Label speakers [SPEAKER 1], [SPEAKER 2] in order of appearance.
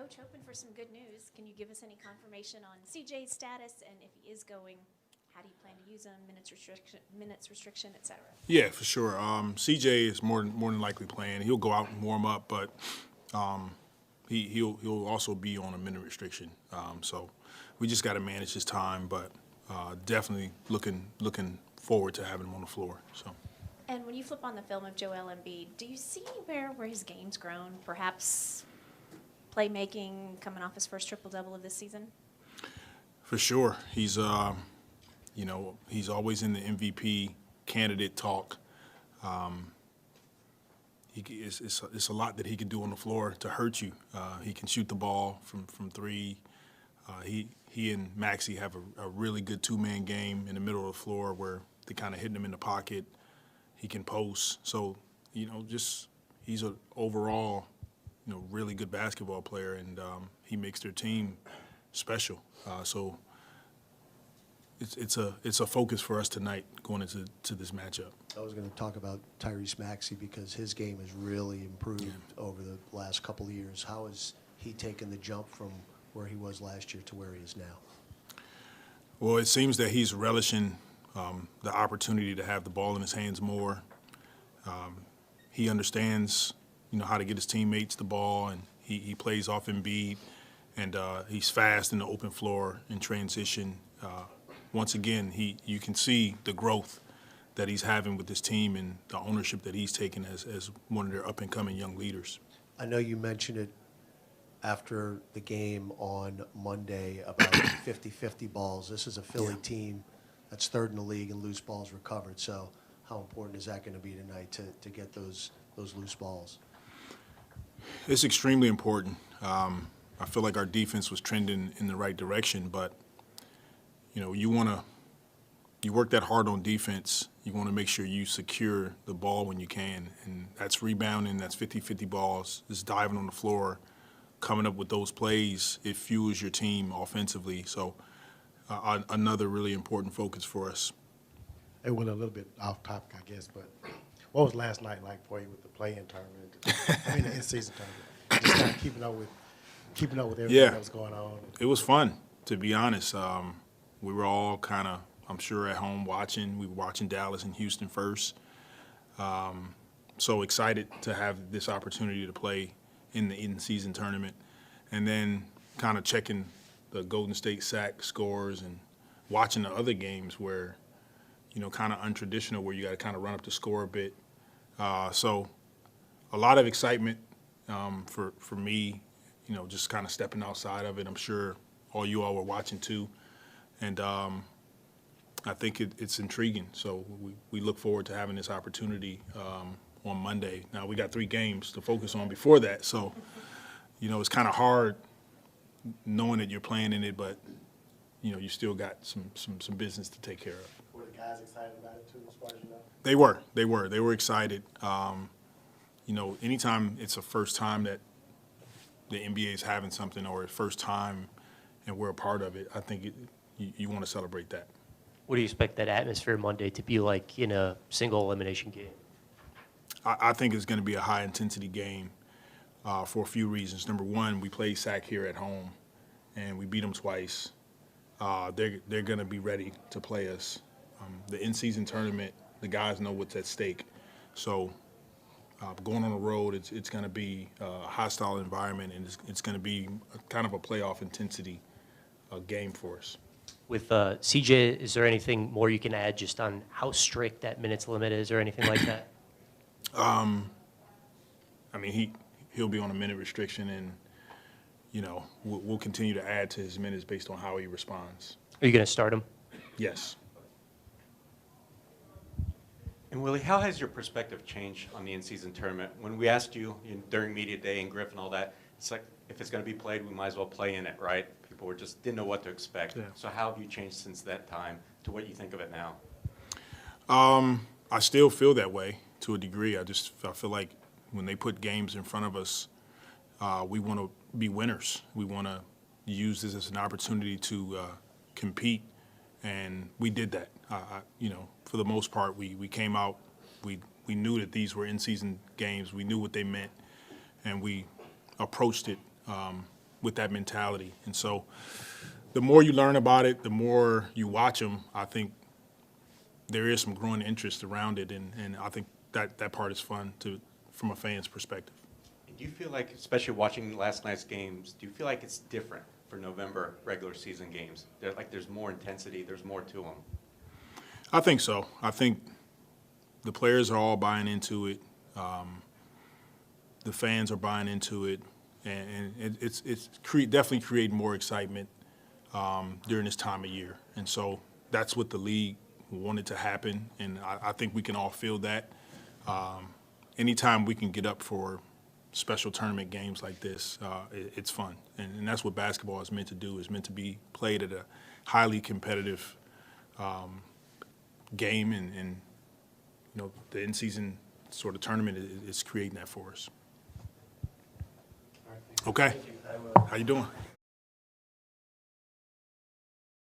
[SPEAKER 1] Coach, hoping for some good news. Can you give us any confirmation on CJ's status, and if he is going, how do you plan to use him, minutes restriction, et cetera?
[SPEAKER 2] Yeah, for sure. CJ is more than likely playing. He'll go out and warm up, but he'll also be on a minute restriction. So we just got to manage his time, but definitely looking forward to having him on the floor. So.
[SPEAKER 1] And when you flip on the film of Joel Embiid, do you see anywhere where his game's grown? Perhaps playmaking, coming off his first triple-double of this season?
[SPEAKER 2] For sure. He's he's always in the MVP candidate talk. It's a lot that he can do on the floor to hurt you. He can shoot the ball from three. He and Maxey have a really good two-man game in the middle of the floor where they kind of hitting him in the pocket. He can post. So, he's an overall, really good basketball player, and he makes their team special. So it's a focus for us tonight going into this matchup.
[SPEAKER 3] I was going to talk about Tyrese Maxey because his game has really improved over the last couple of years. How has he taken the jump from where he was last year to where he is now?
[SPEAKER 2] Well, it seems that he's relishing the opportunity to have the ball in his hands more. He understands, how to get his teammates the ball, and he plays off Embiid, and he's fast in the open floor in transition. Once again, you can see the growth that he's having with this team and the ownership that he's taken as one of their up-and-coming young leaders.
[SPEAKER 3] I know you mentioned it after the game on Monday about 50-50 balls. This is a Philly team that's third in the league in loose balls recovered. So how important is that going to be tonight to get those loose balls?
[SPEAKER 2] It's extremely important. I feel like our defense was trending in the right direction, but you work that hard on defense. You want to make sure you secure the ball when you can, and that's rebounding, that's 50-50 balls, just diving on the floor, coming up with those plays. It fuels your team offensively. So another really important focus for us.
[SPEAKER 4] It went a little bit off topic, I guess, but what was last night like for you with the play-in tournament? I mean, the in-season tournament. Just kind of keeping up with everything that was going on.
[SPEAKER 2] It was fun, to be honest. We were all kind of, I'm sure, at home watching. We were watching Dallas and Houston first. So excited to have this opportunity to play in the in-season tournament, and then kind of checking the Golden State sack scores and watching the other games where, kind of untraditional, where you got to kind of run up the score a bit. So a lot of excitement for me, just kind of stepping outside of it. I'm sure all you all were watching too. And I think it's intriguing. So we look forward to having this opportunity on Monday. Now, we got 3 games to focus on before that. So, it's kind of hard knowing that you're playing in it, but, you still got some business to take care of.
[SPEAKER 4] Were the guys excited about it too, as far as you know?
[SPEAKER 2] They were excited. Anytime it's a first time that the NBA is having something, or a first time and we're a part of it, I think you want to celebrate that.
[SPEAKER 5] What do you expect that atmosphere Monday to be like in a single elimination game?
[SPEAKER 2] I think it's going to be a high-intensity game for a few reasons. Number one, we played SAC here at home, and we beat them twice. They're going to be ready to play us. The in-season tournament, the guys know what's at stake. So going on the road, it's going to be a hostile environment, and it's going to be kind of a playoff intensity game for us.
[SPEAKER 5] With CJ, is there anything more you can add just on how strict that minutes limit is or anything like that?
[SPEAKER 2] He'll be on a minute restriction, and we'll continue to add to his minutes based on how he responds.
[SPEAKER 5] Are you going to start him?
[SPEAKER 2] Yes.
[SPEAKER 6] And Willie, how has your perspective changed on the in-season tournament? When we asked you during media day and Griff and all that, it's like, if it's going to be played, we might as well play in it, right? People didn't know what to expect. Yeah. So how have you changed since that time to what you think of it now?
[SPEAKER 2] I still feel that way to a degree. I feel like when they put games in front of us, we want to be winners. We want to use this as an opportunity to compete, and we did that. For the most part, we came out. We knew that these were in-season games. We knew what they meant, and we approached it with that mentality. And so the more you learn about it, the more you watch them, I think there is some growing interest around it, and I think that part is fun from a fan's perspective.
[SPEAKER 6] Do you feel like, especially watching last night's games, do you feel like it's different for November regular season games? There's more intensity, there's more to them.
[SPEAKER 2] I think so. I think the players are all buying into it. The fans are buying into it, and it's definitely creating more excitement during this time of year. And so that's what the league wanted to happen, and I think we can all feel that. Anytime we can get up for special tournament games like this, it's fun. And that's what basketball is meant to do, is meant to be played at a highly competitive game, and the in-season sort of tournament is creating that for us. Okay. How you doing?